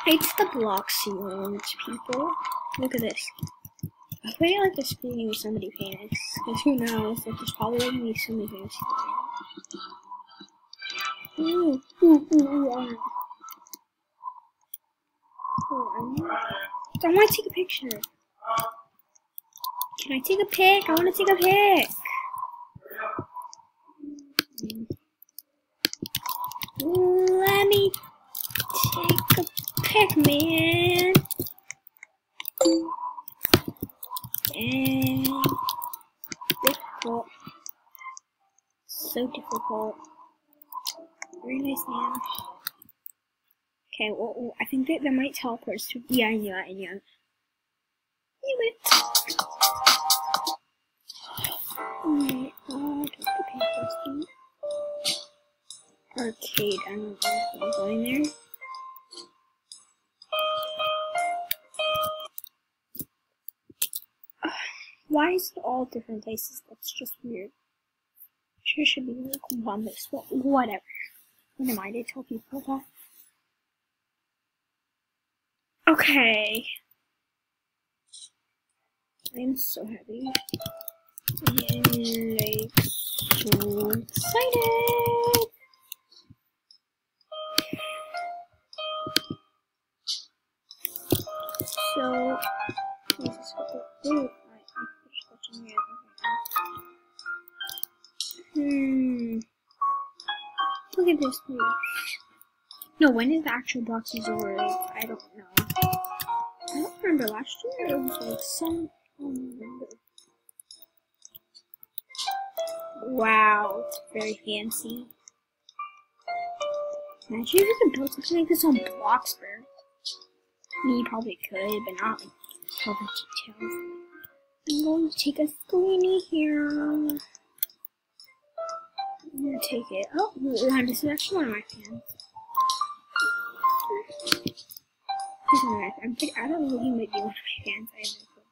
It's the bloxy orange, people. Look at this. I feel like the screen with somebody famous. Because who knows? Like, there's probably going to be somebody famous. Ooh. I want to take a picture. Can I take a pic? I want to take a pic. Let me take a pic, man. And difficult. So difficult. Very nice, man. Okay, well, I think that might teleport us to. Yeah, I knew it. Knew it. Oh my god, the paper arcade. I don't know if I'm going there. Why is it all different places? That's just weird. Sure, should be like one place. Well, whatever. What am I to tell people that? Okay. I'm so happy. I'm like so excited. So, this is what the food. Look at this place. No, when is the actual bloxy over? I don't know. I don't remember last year. It was like some. I don't remember. Wow, it's very fancy. Imagine if you could build something like this on Bloxburg. I mean, you probably could, but not like all the details. I'm going to take a screenie here. I'm going to take it. Oh, this is actually one of my fans. I don't know if you might be one of my fans. I have no clue.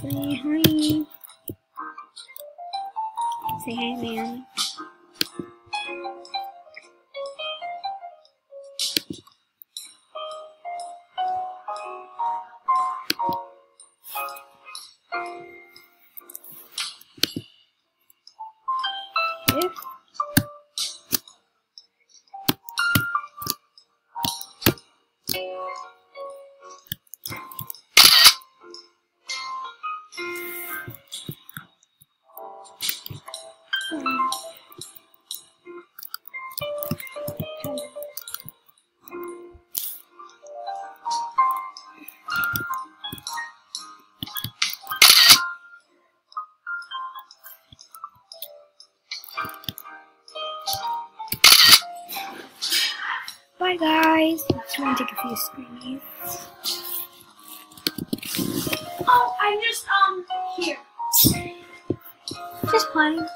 Say hi. Say hi, man. Bye guys. I'm going to take a few screenies. Oh, I'm just here. Just playing.